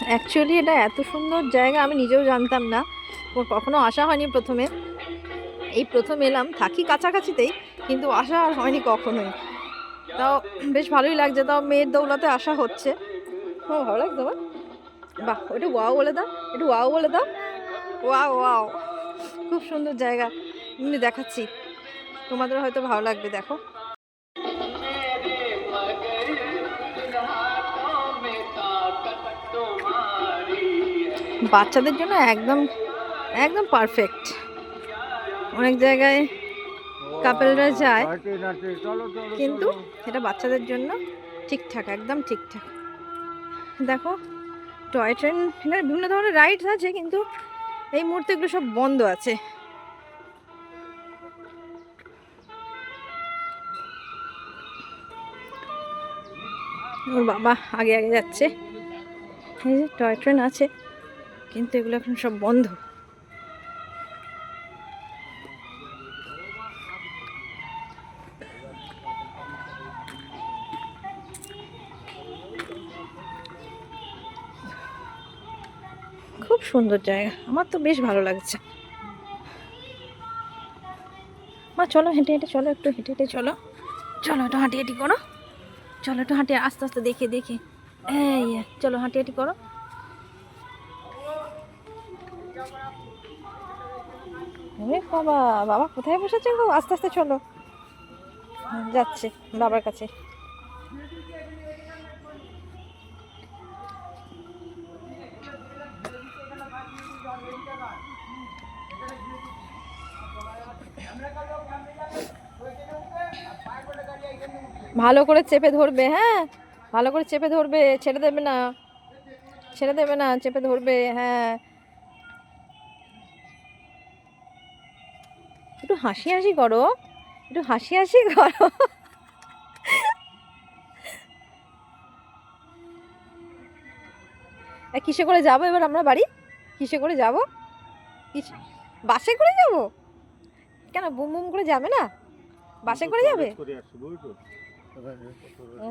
Actually এটা এত সুন্দর জায়গা আমি নিজেও জানতাম না, ওর কখনো আসা হয়নি। প্রথমে এই প্রথম এলাম, থাকি কাছাকাছিতেই, কিন্তু আসা আর হয়নি কখনোই। তাও বেশ ভালোই লাগছে, তাও মেয়ের দৌলতে আসা হচ্ছে। ও ভালো লাগছে আমার। বাহ, একটু ওয়াও বলে দাও, একটু ওয়াও বলে দাও। ওয়াও ওয়াও, খুব সুন্দর জায়গা। এমনি দেখাচ্ছি, তোমাদের হয়তো ভালো লাগবে, দেখো। বাচ্চাদের জন্য একদম একদম পারফেক্ট। অনেক জায়গায় কাপেলরা যায়, কিন্তু এটা বাচ্চাদের জন্য ঠিকঠাক, একদম ঠিকঠাক। দেখো, টয় ট্রেন, এখানে বিভিন্ন ধরনের রাইডস আছে, কিন্তু এই মুহূর্তে এগুলো সব বন্ধ আছে। ওর বাবা আগে আগে যাচ্ছে। এই যে টয় ট্রেন আছে, কিন্তু এগুলো এখন সব বন্ধ। খুব সুন্দর জায়গা, আমার তো বেশ ভালো লাগছে। মা চলো হেঁটে হেঁটে চলো, একটু হেঁটে হেঁটে চলো, চলো একটু হাঁটি হাঁটি করো, চলো একটু হাঁটে আস্তে আস্তে দেখে দেখে। এই চলো হাঁটি হাঁটি করো। বাবা, বাবা কোথায় বসেছে গো? আস্তে আস্তে চলো, যাচ্ছে বাবার কাছে। ভালো করে চেপে ধরবে, হ্যাঁ, ভালো করে চেপে ধরবে, ছেড়ে দেবে না, ছেড়ে দেবে না, চেপে ধরবে, হ্যাঁ। একটু হাসি হাসি করো, একটু হাসি হাসি করো। কিসে করে যাবো এবার আমরা বাড়ি? কিসে করে যাবো? বাসে করে যাবো? কেন, বুম বুম করে যাবে না? বাসে করে যাবে? ও